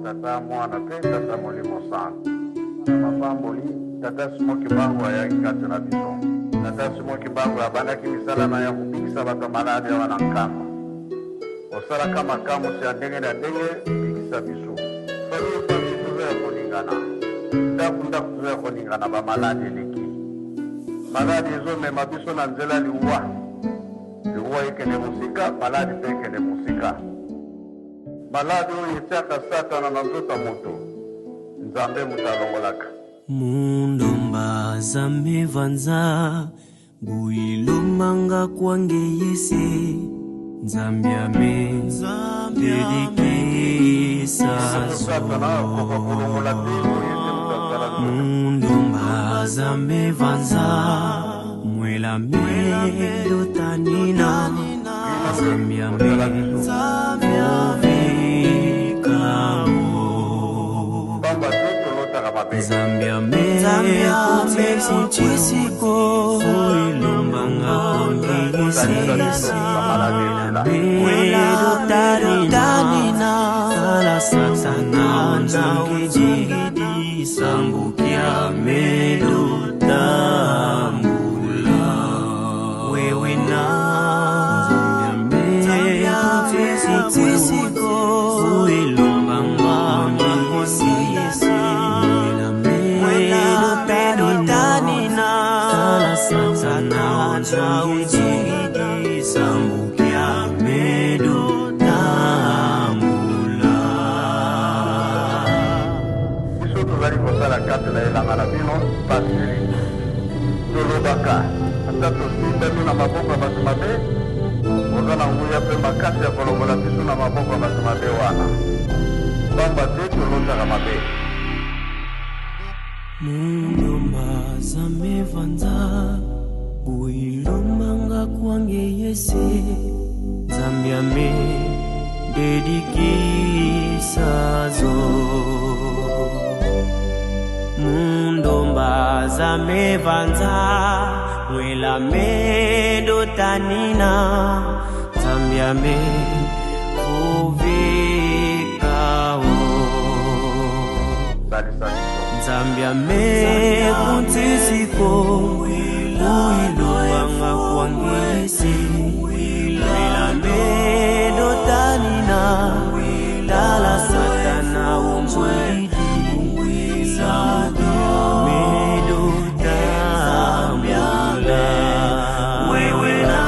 Tata mwana pe tata molimo sana mapamboli tata simo kibango ya kikati na biso tata simo kibango ya banda kimisala na ya kubikisa bato maladi ya wanankama osala kama kamu si ndenge na ndenge bikisa biso fami tuzo ya koningana ndakunda kuzo ya koningana ba maladi leki maladi ezo mema biso na nzela liwa ekene musika maladi pe ekene musika maladi oyo etiaka satana na nzoto moto nzambe mutalongolaka mundomba zambe vanza builomanga kwange yese nzambe ame dedikisa mundomba zambe vanza mwela melo tanina nzambe ame Zambia me kutisiko ilombanga ngisi wela dotarina la satana ngiji sambukia meduta mula wewe na Zambia me kutisiko ilombanga ngisi Jigi sambukia medo tambula Biso tozali kosala kate na elanga na bino pasili tolobaka ata tosimbi na maboko ya bato mabe oza na nguya mpe makasi ya kolongola biso na maboko ya bato mabe wana pamba te tolotaka mabe mundomba zambe vanza builomanga kwange yese nzambe ame dedikisa zo mundomba zambe vanza mwela medo tanina nzambe ame kuvikao nzambe ame kuntisiko uilomanga kwangesi wila medo tanina dala satana umwidi medo tambula wewe na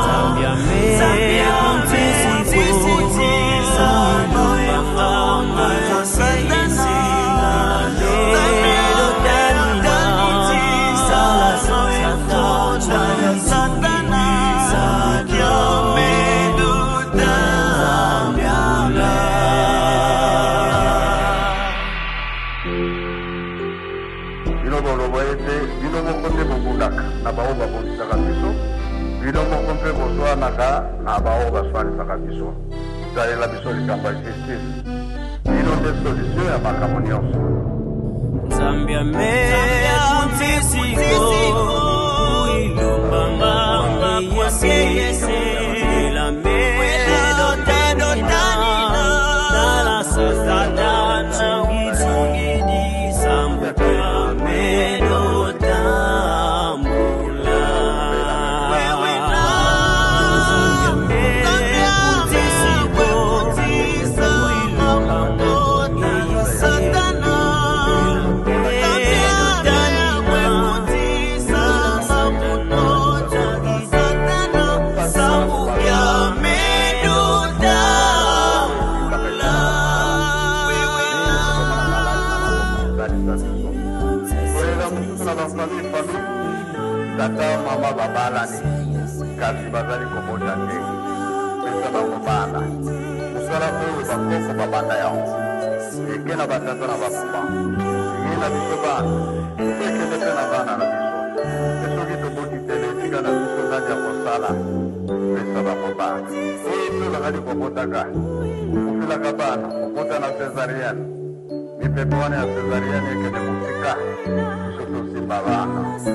Zambia me kuntisiko uilomanga kwangesi na bao babondisaka biso bino moko mpe bozwanaka na bao baswanisaka biso zalela biso likambo ya justice bino nde solution ya makambo nyonso Zambia me kuntisiko ilombanga yese la medo tanina dala satana ngidi sambuka medo tata mama babalani kasi bazali kobota te pesa bakobana mosala oyo bakoko babanda yango eke na batata na bapapa ye na biso bana ekende mpe na bana na biso pe soki toboti tele esika na biso ndani ya kosala pesa bakobana oyo tozalaki kobotaka ofelaka bana kobota na cesarienne mipepe wana ya cesarienne ekende mosika biso tosimba bana